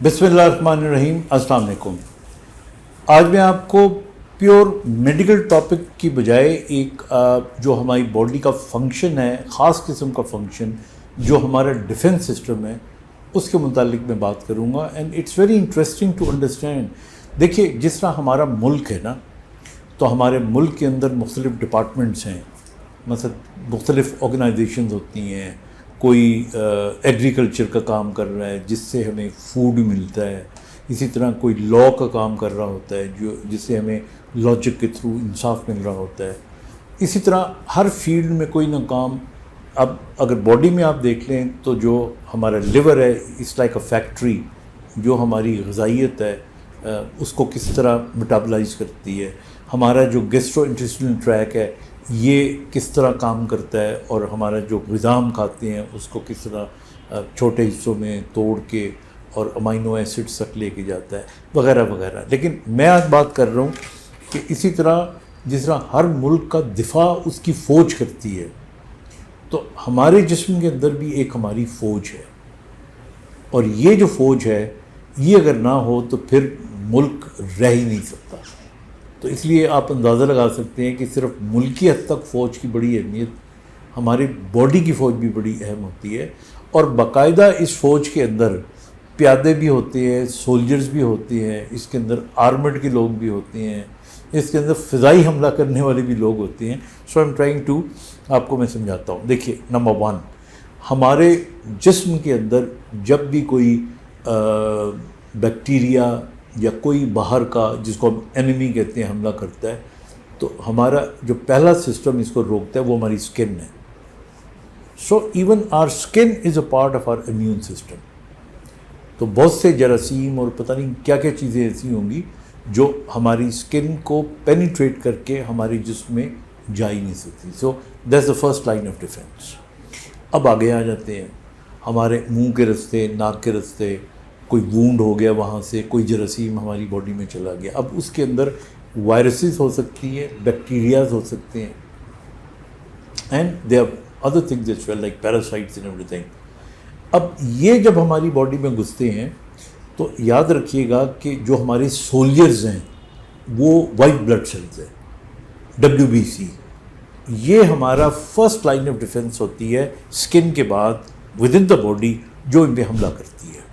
बिस्मिल्लाहिर्रहमानिर्रहीम। अस्सलाम वालेकुम। आज मैं आपको प्योर मेडिकल टॉपिक की बजाय एक जो हमारी बॉडी का फंक्शन है, ख़ास किस्म का फंक्शन जो हमारा डिफेंस सिस्टम है, उसके मुतालिक मैं बात करूँगा। And it's very interesting to understand. देखिए, जिस तरह हमारा मुल्क है ना, तो हमारे मुल्क के अंदर मुख्तलिफ़ डिपार्टमेंट्स हैं, मतलब मुख्तलिफ़ ऑर्गेनाइजेशंस होती हैं। कोई एग्रीकल्चर का काम कर रहा है जिससे हमें फूड मिलता है, इसी तरह कोई लॉ का काम कर रहा होता है जो जिससे हमें लॉजिक के थ्रू इंसाफ मिल रहा होता है। इसी तरह हर फील्ड में कोई ना काम। अब अगर बॉडी में आप देख लें तो जो हमारा लिवर है, इट्स लाइक अ फैक्ट्री जो हमारी ग़िज़ाइयत है उसको किस तरह मेटाबलाइज करती है। हमारा जो गैस्ट्रो इंटेस्टाइनल ट्रैक है ये किस तरह काम करता है, और हमारा जो ग़िज़ा हम खाते हैं उसको किस तरह छोटे हिस्सों में तोड़ के और अमाइनो एसिड्स तक लेके जाता है, वगैरह वगैरह। लेकिन मैं आज बात कर रहा हूँ कि इसी तरह जिस तरह हर मुल्क का दिफा उसकी फ़ौज करती है, तो हमारे जिस्म के अंदर भी एक हमारी फ़ौज है। और ये जो फ़ौज है ये अगर ना हो तो फिर मुल्क रह ही नहीं सकता। तो इसलिए आप अंदाज़ा लगा सकते हैं कि सिर्फ मुल्की हद तक फ़ौज की बड़ी अहमियत, हमारी बॉडी की फ़ौज भी बड़ी अहम होती है। और बाकायदा इस फ़ौज के अंदर प्यादे भी होते हैं, सोल्जर्स भी होते हैं, इसके अंदर आर्मड के लोग भी होते हैं, इसके अंदर फ़िज़ाई हमला करने वाले भी लोग होते हैं। सो आई एम ट्राइंग टू आपको मैं समझाता हूँ। देखिए, नंबर वन, हमारे जिस्म के अंदर जब भी कोई बैक्टीरिया या कोई बाहर का, जिसको हम एनिमी कहते हैं, हमला करता है, तो हमारा जो पहला सिस्टम इसको रोकता है वो हमारी स्किन है। So even our skin is a part of our immune system. तो बहुत से जरासीम और पता नहीं क्या क्या चीज़ें ऐसी होंगी जो हमारी स्किन को पेनिट्रेट करके हमारे जिस्म में जा ही नहीं सकती। So that's the first line of defence. अब आगे आ जाते हैं, हमारे मुंह के रास्ते, नाक के रास्ते कोई वूंड हो गया, वहाँ से कोई जरासीम हमारी बॉडी में चला गया। अब उसके अंदर वायरसेस हो सकती हैं, बैक्टीरियाज हो सकते हैं, and they are other things as well like parasites and everything. अब ये जब हमारी बॉडी में घुसते हैं तो याद रखिएगा कि जो हमारे सोल्जर्स हैं वो वाइट ब्लड सेल्स हैं, WBC। ये हमारा फर्स्ट लाइन ऑफ डिफेंस होती है स्किन के बाद विद इन द बॉडी, जो इन पर हमला करती है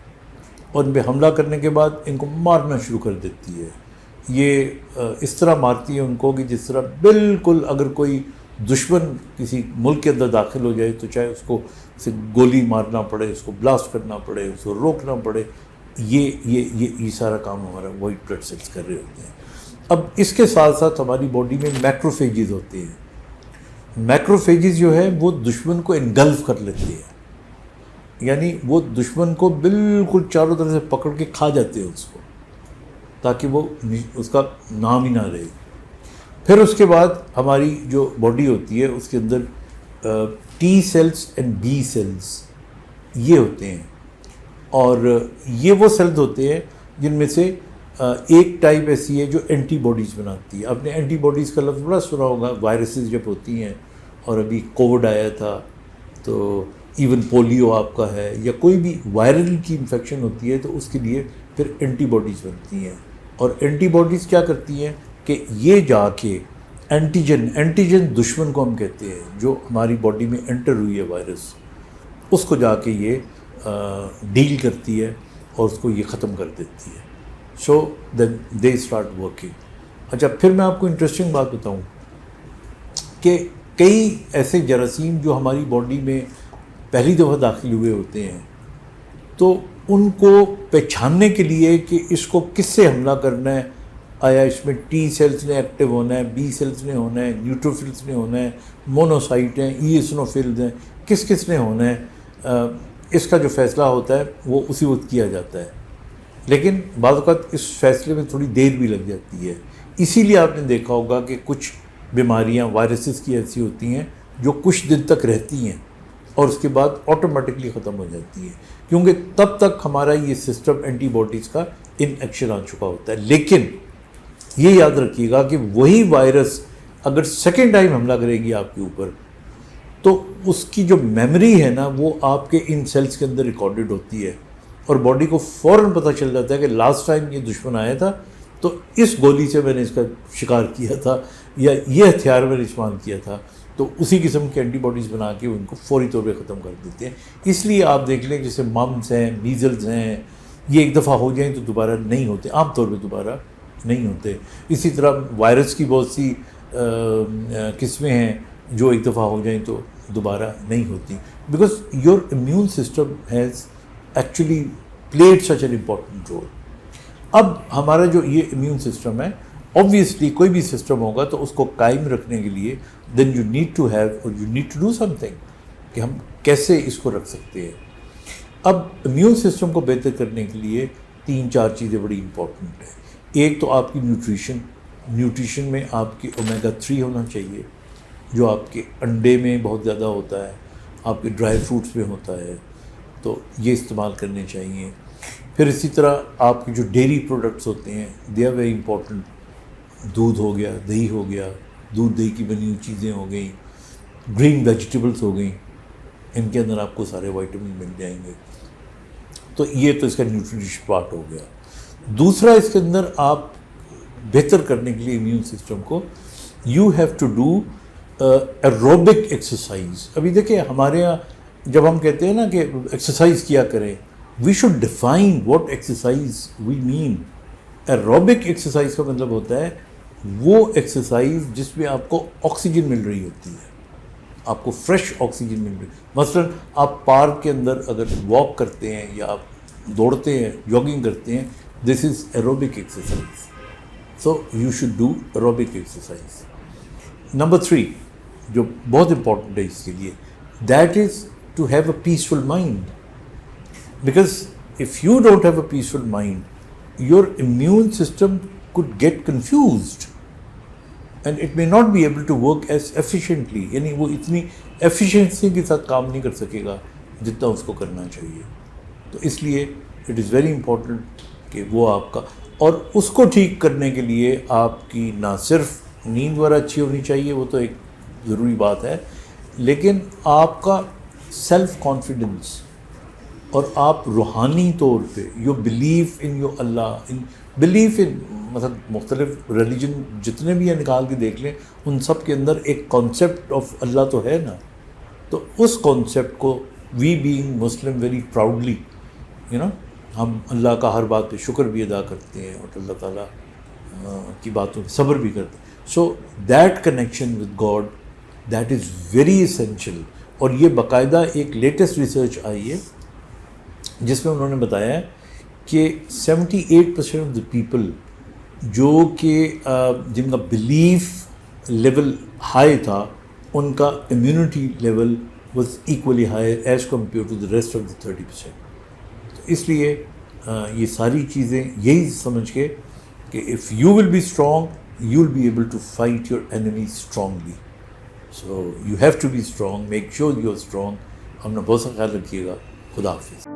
और इन पर हमला करने के बाद इनको मारना शुरू कर देती है। ये इस तरह मारती है उनको कि जिस तरह बिल्कुल अगर कोई दुश्मन किसी मुल्क के अंदर दाखिल हो जाए तो चाहे उसको उसे गोली मारना पड़े, उसको ब्लास्ट करना पड़े, उसको रोकना पड़े, ये सारा काम हमारा वाइट ब्लड सेल्स कर रहे होते हैं। अब इसके साथ साथ हमारी बॉडी में मैक्रोफेजेस होते हैं। मैक्रोफेजेस जो है वो दुश्मन को इनगल्फ कर लेते हैं, यानी वो दुश्मन को बिल्कुल चारों तरफ से पकड़ के खा जाते हैं उसको, ताकि वो उसका नाम ही ना रहे। फिर उसके बाद हमारी जो बॉडी होती है उसके अंदर T cells and B cells ये होते हैं, और ये वो सेल्स होते हैं जिनमें से एक टाइप ऐसी है जो एंटीबॉडीज़ बनाती है। आपने एंटीबॉडीज़ का लफ्ज़ बड़ा सुना होगा, वायरसेस जब होती हैं, और अभी कोविड आया था, तो इवन पोलियो आपका है या कोई भी वायरल की इन्फेक्शन होती है तो उसके लिए फिर एंटीबॉडीज़ बनती हैं। और एंटीबॉडीज़ क्या करती हैं कि ये जाके एंटीजन दुश्मन को हम कहते हैं, जो हमारी बॉडी में एंटर हुई है वायरस, उसको जाके ये डील करती है और उसको ये ख़त्म कर देती है। So then they start working. अच्छा, फिर मैं आपको इंटरेस्टिंग बात बताऊं कि कई ऐसे जरासीम जो हमारी बॉडी में पहली दफ़ा दाखिल हुए होते हैं, तो उनको पहचानने के लिए कि इसको किससे हमला करना है, आया इसमें T सेल्स ने एक्टिव होना है, B सेल्स ने होना है, न्यूट्रोफिल्स ने होना है, मोनोसाइट हैं, ईओसिनोफिल्स हैं, किस किस ने होना है, इसका जो फ़ैसला होता है वो उसी वक्त किया जाता है। लेकिन बाज़ वक़्त इस फैसले में थोड़ी देर भी लग जाती है। इसीलिए आपने देखा होगा कि कुछ बीमारियां वायरसेस की ऐसी होती हैं जो कुछ दिन तक रहती हैं और उसके बाद ऑटोमेटिकली ख़त्म हो जाती है, क्योंकि तब तक हमारा ये सिस्टम एंटीबॉडीज़ का इन एक्शन आ चुका होता है। लेकिन ये याद रखिएगा कि वही वायरस अगर सेकेंड टाइम हमला करेगी आपके ऊपर, तो उसकी जो मेमोरी है ना वो आपके इन सेल्स के अंदर रिकॉर्डेड होती है اور باڈی کو فوراً پتہ چل جاتا ہے کہ لاسٹ ٹائم یہ دشمن آیا تھا تو اس گولی سے میں نے اس کا شکار کیا تھا یا یہ ہتھیار میں نے استعمال کیا تھا، تو اسی قسم کے اینٹی باڈیز بنا کے ان کو فوری طور پہ ختم کر دیتے ہیں. اس لیے آپ دیکھ لیں جیسے ممس ہیں، میزلز ہیں، یہ ایک دفعہ ہو جائیں تو دوبارہ نہیں ہوتے، عام طور پہ دوبارہ نہیں ہوتے. اسی طرح وائرس کی بہت سی قسمیں ہیں جو ایک دفعہ ہو جائیں تو دوبارہ نہیں ہوتی، because your immune system has actually played such an important role. اب ہمارا جو یہ امیون سسٹم ہے، obviously کوئی بھی سسٹم ہوگا تو اس کو قائم رکھنے کے لیے then you need to have or you need to do something کہ ہم کیسے اس کو رکھ سکتے ہیں. اب امیون سسٹم کو بہتر کرنے کے لیے 3-4 چیزیں بڑی امپورٹنٹ ہیں. ایک تو آپ کی نیوٹریشن میں آپ کی اومیگا 3 ہونا چاہیے جو آپ کے انڈے میں بہت زیادہ ہوتا ہے، آپ کے ڈرائی فروٹس میں ہوتا ہے، تو یہ استعمال کرنے چاہیے. پھر اسی طرح آپ کے جو ڈیری پروڈکٹس ہوتے ہیں دے آر ویری امپورٹنٹ. دودھ ہو گیا، دہی ہو گیا، دودھ دہی کی بنی ہوئی چیزیں ہو گئیں، گرین ویجیٹیبلس ہو گئیں، ان کے اندر آپ کو سارے وائٹامن مل جائیں گے. تو یہ تو اس کا نیوٹریشن پارٹ ہو گیا. دوسرا اس کے اندر آپ بہتر کرنے کے لیے امیون سسٹم کو you have to do aerobic exercise. ابھی دیکھیں ہمارے یہاں جب ہم کہتے ہیں نا کہ ایکسرسائز کیا کریں، we should define what exercise we mean. Aerobic exercise کا مطلب ہوتا ہے وہ ایکسرسائز جس میں آپ کو آکسیجن مل رہی ہوتی ہے، آپ کو فریش آکسیجن مل رہی ہے. مثلاً آپ پارک کے اندر اگر واک کرتے ہیں یا آپ دوڑتے ہیں، جاگنگ کرتے ہیں، this is aerobic exercise. So you should do aerobic exercise. Number 3 جو بہت امپورٹنٹ ہے اس کے لیے، that is to have a peaceful mind. Because if you don't have a peaceful mind your immune system could get confused and it may not be able to work as efficiently. یعنی وہ اتنی efficiency کے ساتھ کام نہیں کر سکے گا جتنا اس کو کرنا چاہیے. تو اس لیے اٹ از ویری امپورٹنٹ کہ وہ آپ کا، اور اس کو ٹھیک کرنے کے لیے آپ کی نہ صرف نیند وغیرہ اچھی ہونی چاہیے، وہ تو ایک ضروری بات ہے، لیکن آپ کا سیلف کانفیڈنس اور آپ روحانی طور پہ you belief in your Allah, belief in مثلا مختلف ریلیجن جتنے بھی ہیں نکال کے دیکھ لیں، ان سب کے اندر ایک کانسیپٹ آف اللہ تو ہے نا. تو اس کانسیپٹ کو we being Muslim very proudly ہم اللہ کا ہر بات پہ شکر بھی ادا کرتے ہیں اور اللہ تعالیٰ کی باتوں پہ صبر بھی کرتے ہیں. So that connection with God that is very essential. اور یہ باقاعدہ ایک لیٹسٹ ریسرچ آئی ہے جس میں انہوں نے بتایا کہ 78% آف دا پیپل جو کہ جن کا بلیف لیول ہائی تھا، ان کا immunity level was equally high as compared to the rest of the 30%. تو اس لیے یہ ساری چیزیں یہی سمجھ کے کہ if you will be strong you will be able to fight your enemy strongly. So you have to be strong, make sure you are strong. اپنا بہت سا خیال رکھیے گا. خدا حافظ.